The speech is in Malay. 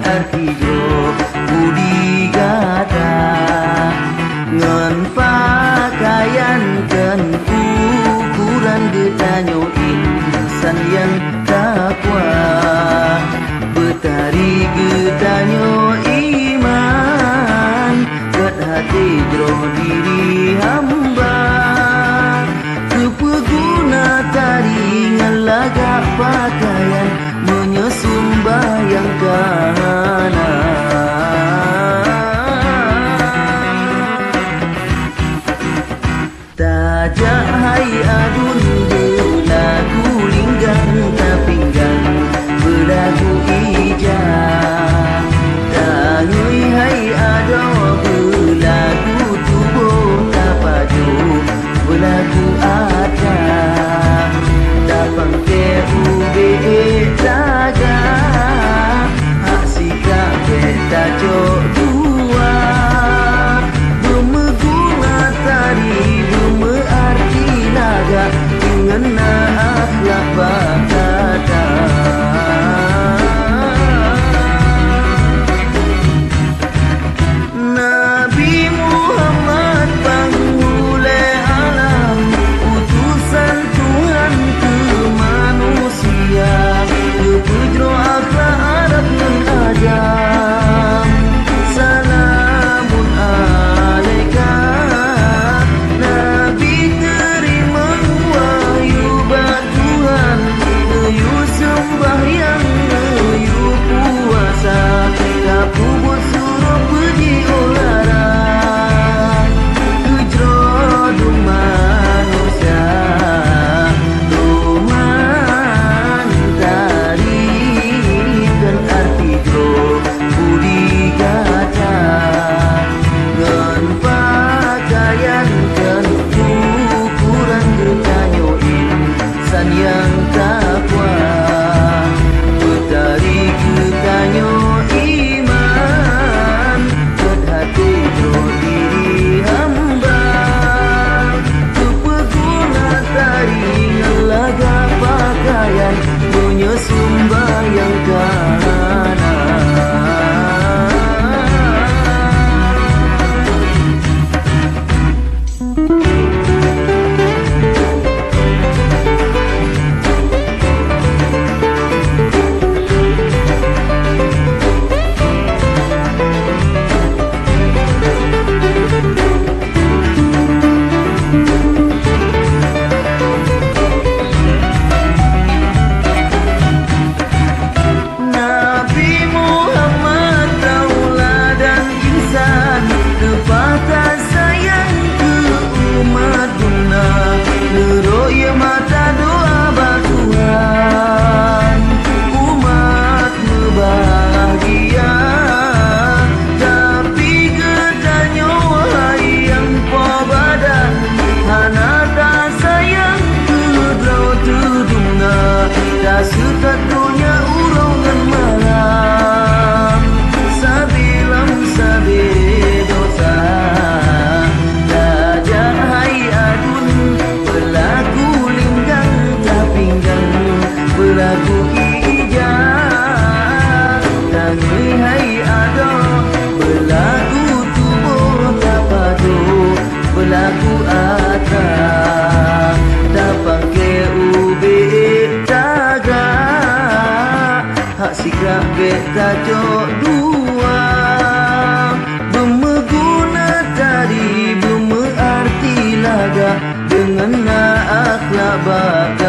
arti jo budi gata ngan pakaian kan ukuran getanyo insan yang takwa betari getanyo iman ket hati jero diri hamba kepeguna tari ngelaga pakaian menyusun bayang kahana tajak hai adun belagu linggang tapinggang belagu ijah tangui hai ado belagu tubuh tapaju belagu ada tapang ke ube taga hak sika beta jo dua bemeguna tari bemerti laga dengan akhlak bakata Nabi Muhammad penghule alam utusan Tuhan ke manusia kepujro akhlak Arab dan ajam salamun alaika Nabi terima wahyu Tuhan meyu sembahyang meyu puasa kapu buat suruh puji olara kujro manusia doman tari kan arti jo budi gata ngan pakaian kan ukuran getanyo insan yang takwa betari getanyo iman ket hati jo diri hamba kepeguna tari ngelaga pakaian punya sumbayang kahana Nabi Muhammad tauladan insan kepatah sayang ke umat guna neroya mata doa batuhan umat berbahagia tapi getanyo hai yang badan hana tak sayang ke draw tudungna tak suka dunia urongan malam sabilam sabi dosa tajak hai adun berlagu linggang tapinggang berlagu ijah tangui hai ado berlagu tubuh tapadu berlagu ata tapang ke ube taga hak sikap beta jo dua bemeguna tari bemerti laga dengan akhlak bakal